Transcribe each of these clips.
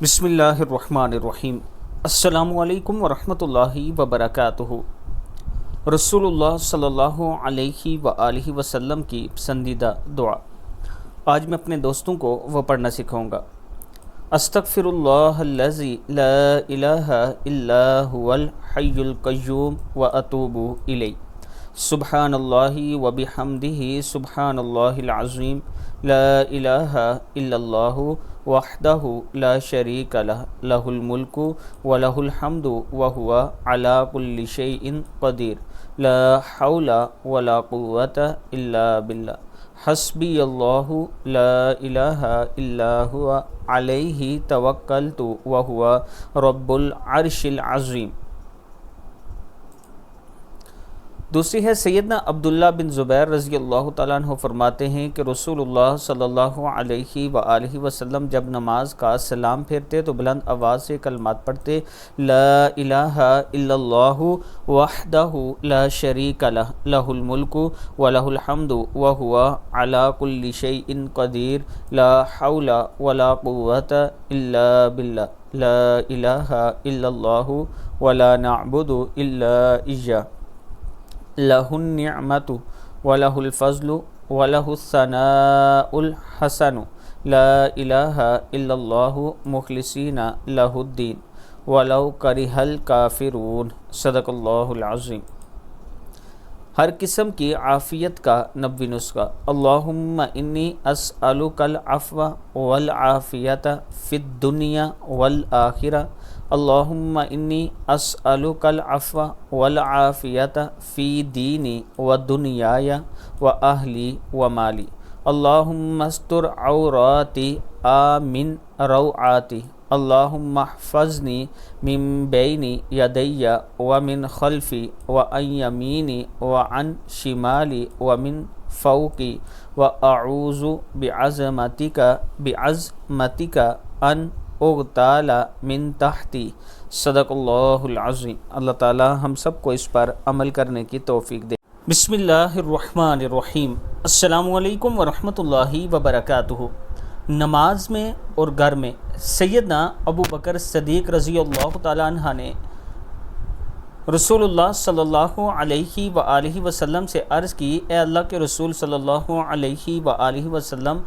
بسم اللہ الرحمن الرحیم۔ السلام علیکم ورحمۃ اللہ وبرکاتہ۔ رسول اللہ صلی اللہ علیہ وآلہ وسلم کی پسندیدہ دعا آج میں اپنے دوستوں کو وہ پڑھنا سکھاؤں گا۔ استغفر اللہ الذی لا الہ الا هو الحی القیوم واتوب الیہ۔ سبحان اللہ وبحمدہ سبحان اللہ العظیم۔ لا الہ الا اللہ وحدہ لا شریک لہ لہ الملک ولہ الحمد وہو علی کل شیء قدیر۔ لا حول ولا قوۃ الا باللہ۔ حسبی اللہ لا الہ الا ہوا علیہ توکلت وہو رب العرش العظیم۔ دوسری ہے سیدنا عبداللہ بن زبیر رضی اللہ تعالیٰ عنہ فرماتے ہیں کہ رسول اللہ صلی اللہ علیہ وآلہ وسلم جب نماز کا سلام پھیرتے تو بلند آواز سے کلمات پڑھتے، لا الہ الا اللہ وحدہ لا شریک لہ لہ الملک ولہ الحمد وہو علی کل شیء قدیر۔ لا حول ولا قوۃ الا باللہ۔ لا الہ الا اللہ ولا نعبد الا ایاہ۔ لہ النعمت ولہ الفضل ولہ الثناء الحسن۔ لا الہ الا اللہ مخلصین لہ الدین ولو کرہ الکافرون۔ صدق اللہ العظیم۔ ہر قسم کی عافیت کا نبوی نسخہ۔ اللہم انی اسألک العفو والعافیت فی الدنیا والآخرہ۔ اللہم انی اسألک العفو والعافیت فی دینی و دنیای و اہلی و مالی۔ اللہم استر عوراتی آمن روعاتی۔ اللہم احفظنی من بین یدی ومن خلفی وعن یمینی وعن شمالی ومن فوقی واعوذ بعظمتک ان اغتال من تحتی۔ صدق اللہ العظیم۔ اللہ تعالی ہم سب کو اس پر عمل کرنے کی توفیق دے۔ بسم اللہ الرحمن الرحیم۔ السلام علیکم ورحمۃ اللہ وبرکاتہ۔ نماز میں اور گھر میں سیدنا ابو بکر صدیق رضی اللہ تعالیٰ عنہ نے رسول اللہ صلی اللہ علیہ وآلہ وسلم سے عرض کی، اے اللہ کے رسول صلی اللہ علیہ وآلہ وسلم،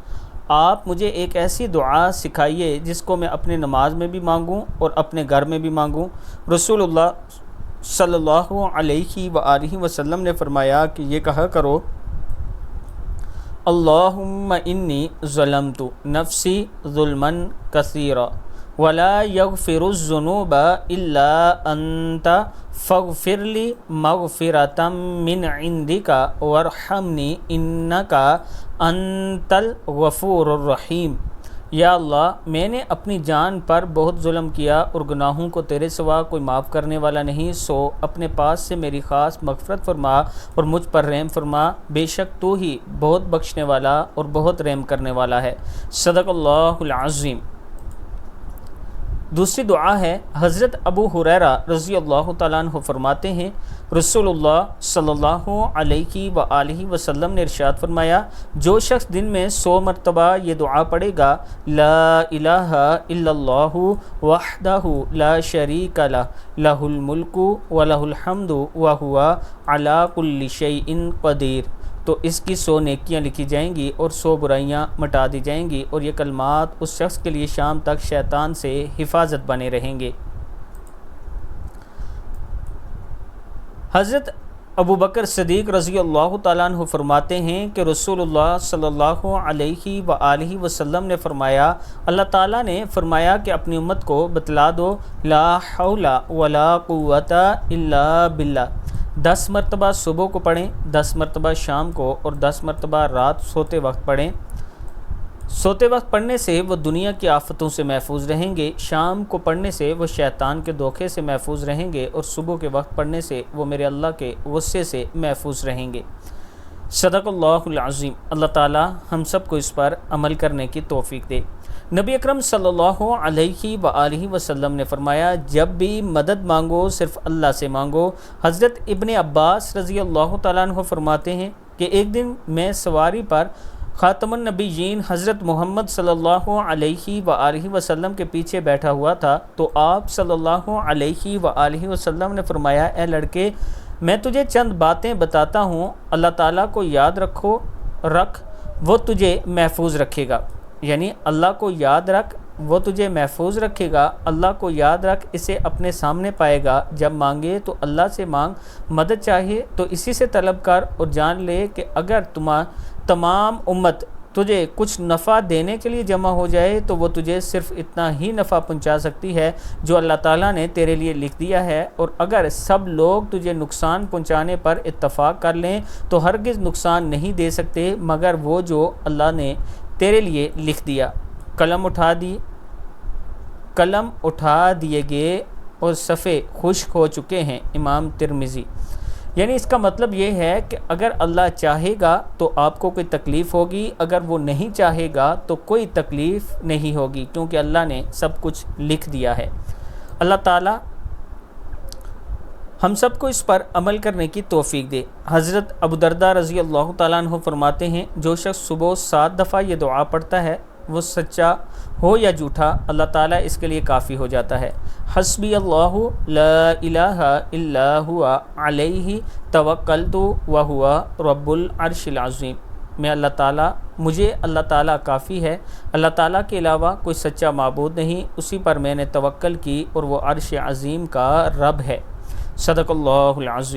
آپ مجھے ایک ایسی دعا سکھائیے جس کو میں اپنے نماز میں بھی مانگوں اور اپنے گھر میں بھی مانگوں۔ رسول اللہ صلی اللہ علیہ وآلہ وسلم نے فرمایا کہ یہ کہا کرو، اللہم انی ظلمت نفسی ظلما کثیرا ولا یغفر الذنوب الا انت فاغفر لی مغفرۃ من عندک وارحمنی انک انت الغفور الرحیم۔ یا اللہ، میں نے اپنی جان پر بہت ظلم کیا اور گناہوں کو تیرے سوا کوئی معاف کرنے والا نہیں، سو اپنے پاس سے میری خاص مغفرت فرما اور مجھ پر رحم فرما، بے شک تو ہی بہت بخشنے والا اور بہت رحم کرنے والا ہے۔ صدق اللہ العظیم۔ دوسری دعا ہے حضرت ابو ہریرہ رضی اللہ تعالیٰ عنہ فرماتے ہیں، رسول اللہ صلی اللہ علیہ وآلہ وسلم نے ارشاد فرمایا، جو شخص دن میں 100 مرتبہ یہ دعا پڑھے گا، لا الہ الا اللہ وحدہ لا شریک لہ لہ الملک ولہ الحمد وہو علی کل شیء قدیر، تو اس کی 100 نیکیاں لکھی جائیں گی اور 100 برائیاں مٹا دی جائیں گی، اور یہ کلمات اس شخص کے لیے شام تک شیطان سے حفاظت بنے رہیں گے۔ حضرت ابو بکر صدیق رضی اللہ تعالیٰ عنہ فرماتے ہیں کہ رسول اللہ صلی اللہ علیہ وآلہ وسلم نے فرمایا، اللہ تعالیٰ نے فرمایا کہ اپنی امت کو بتلا دو، لا حول ولا قوۃ الا باللہ۔ 10 مرتبہ صبح کو پڑھیں، 10 مرتبہ شام کو اور 10 مرتبہ رات سوتے وقت پڑھیں۔ سوتے وقت پڑھنے سے وہ دنیا کی آفتوں سے محفوظ رہیں گے، شام کو پڑھنے سے وہ شیطان کے دھوکے سے محفوظ رہیں گے، اور صبح کے وقت پڑھنے سے وہ میرے اللہ کے غصے سے محفوظ رہیں گے۔ صدق اللہ العظیم۔ اللہ تعالی ہم سب کو اس پر عمل کرنے کی توفیق دے۔ نبی اکرم صلی اللہ علیہ وآلہ وسلم نے فرمایا، جب بھی مدد مانگو صرف اللہ سے مانگو۔ حضرت ابن عباس رضی اللہ تعالیٰ عنہ فرماتے ہیں کہ ایک دن میں سواری پر خاتم النبیین حضرت محمد صلی اللہ علیہ وآلہ وسلم کے پیچھے بیٹھا ہوا تھا، تو آپ صلی اللہ علیہ وآلہ وسلم نے فرمایا، اے لڑکے، میں تجھے چند باتیں بتاتا ہوں، اللہ تعالیٰ کو یاد رکھ، وہ تجھے محفوظ رکھے گا۔ یعنی اللہ کو یاد رکھ، وہ تجھے محفوظ رکھے گا۔ اللہ کو یاد رکھ، اسے اپنے سامنے پائے گا۔ جب مانگے تو اللہ سے مانگ، مدد چاہیے تو اسی سے طلب کر، اور جان لے کہ اگر تمام امت تجھے کچھ نفع دینے کے لیے جمع ہو جائے تو وہ تجھے صرف اتنا ہی نفع پہنچا سکتی ہے جو اللہ تعالیٰ نے تیرے لیے لکھ دیا ہے، اور اگر سب لوگ تجھے نقصان پہنچانے پر اتفاق کر لیں تو ہرگز نقصان نہیں دے سکتے مگر وہ جو اللہ نے تیرے لیے لکھ دیا۔ قلم اٹھا دیے گئے اور صفحے خشک ہو چکے ہیں۔ امام ترمذی۔ یعنی اس کا مطلب یہ ہے کہ اگر اللہ چاہے گا تو آپ کو کوئی تکلیف ہوگی، اگر وہ نہیں چاہے گا تو کوئی تکلیف نہیں ہوگی، کیونکہ اللہ نے سب کچھ لکھ دیا ہے۔ اللہ تعالیٰ ہم سب کو اس پر عمل کرنے کی توفیق دے۔ حضرت ابو درداء رضی اللہ تعالیٰ عنہ فرماتے ہیں، جو شخص صبح 7 دفعہ یہ دعا پڑھتا ہے، وہ سچا ہو یا جھوٹا، اللہ تعالیٰ اس کے لیے کافی ہو جاتا ہے۔ حسبی اللہ لا الہ الا ہوا علیہ توکلت وہو رب العرش العظیم۔ مجھے اللہ تعالیٰ کافی ہے، اللہ تعالیٰ کے علاوہ کوئی سچا معبود نہیں، اسی پر میں نے توکل کی اور وہ عرش عظیم کا رب ہے۔ صدق اللہ العظیم۔